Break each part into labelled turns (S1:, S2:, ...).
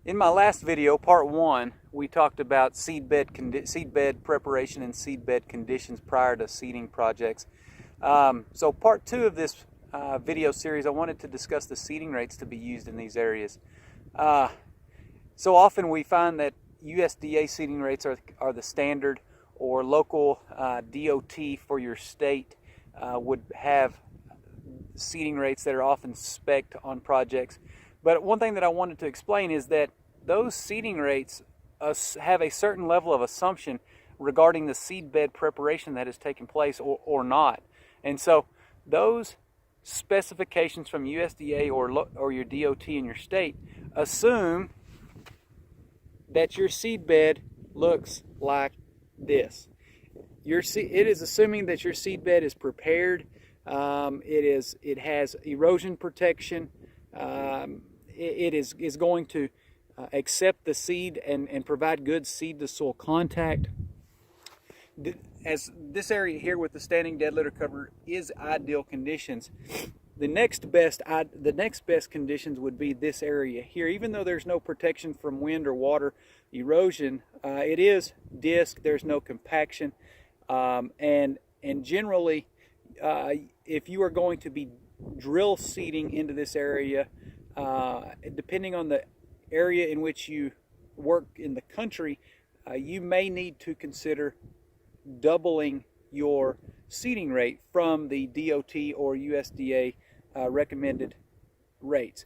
S1: In my last video, part 1, we talked about seedbed preparation and seedbed conditions prior to seeding projects. So part 2 of this video series, I wanted to discuss the seeding rates to be used in these areas. So often we find that USDA seeding rates are the standard, or local DOT for your state would have seeding rates that are often spec'd on projects. But one thing that I wanted to explain is that those seeding rates have a certain level of assumption regarding the seedbed preparation that has taken place or not. And so those specifications from USDA or your DOT in your state assume that your seedbed looks like this. It is assuming that your seedbed is prepared. It has erosion protection. It is going to accept the seed and provide good seed to soil contact. As this area here with the standing dead litter cover is ideal conditions, the next best conditions would be this area here. Even though there's no protection from wind or water erosion, it is disc. There's no compaction, and generally, if you are going to be drill seeding into this area, depending on the area in which you work in the country, you may need to consider doubling your seeding rate from the DOT or USDA recommended rates.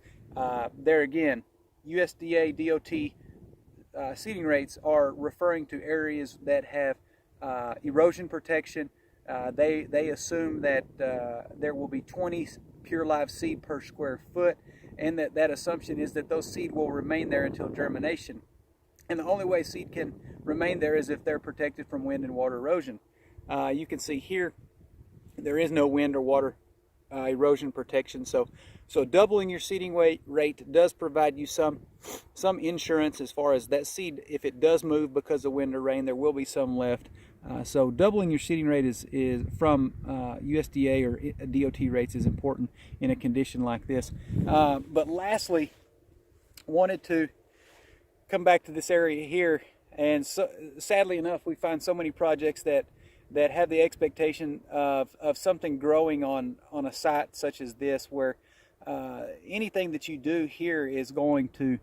S1: There again, USDA DOT seeding rates are referring to areas that have erosion protection. They assume that there will be 20 pure live seed per square foot, and that assumption is that those seed will remain there until germination. And the only way seed can remain there is if they're protected from wind and water erosion. You can see here there is no wind or water erosion protection, so doubling your seeding rate does provide you some insurance as far as that seed. If it does move because of wind or rain, there will be some left. So doubling your seeding rate is from USDA or DOT rates is important in a condition like this. But lastly, wanted to come back to this area here, and so, sadly enough, we find so many projects that have the expectation of something growing on a site such as this, where anything that you do here is going to,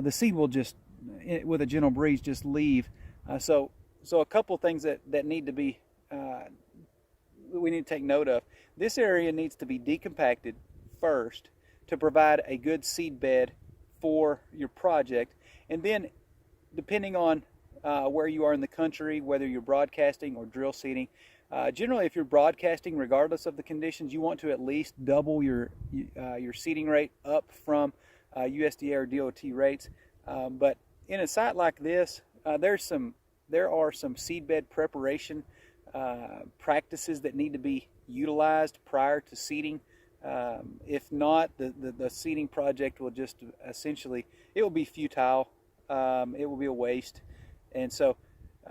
S1: the seed will just, with a gentle breeze, just leave. So a couple things that need to be, we need to take note of. This area needs to be decompacted first to provide a good seed bed for your project. And then, depending on where you are in the country, whether you're broadcasting or drill seeding, generally if you're broadcasting, regardless of the conditions, you want to at least double your seeding rate up from USDA or DOT rates. But in a site like this, there are some seedbed preparation practices that need to be utilized prior to seeding. If not, the seeding project will just essentially, it will be futile. It will be a waste. And so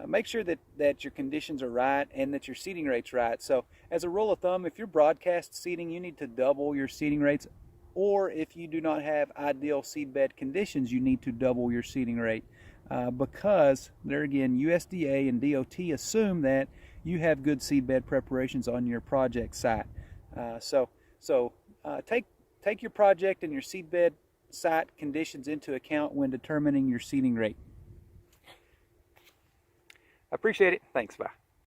S1: make sure that your conditions are right and that your seeding rate's right. So as a rule of thumb, if you're broadcast seeding, you need to double your seeding rates. Or if you do not have ideal seedbed conditions, you need to double your seeding rate. Because there again, USDA and DOT assume that you have good seedbed preparations on your project site. So take your project and your seedbed site conditions into account when determining your seeding rate. I appreciate it. Thanks. Bye.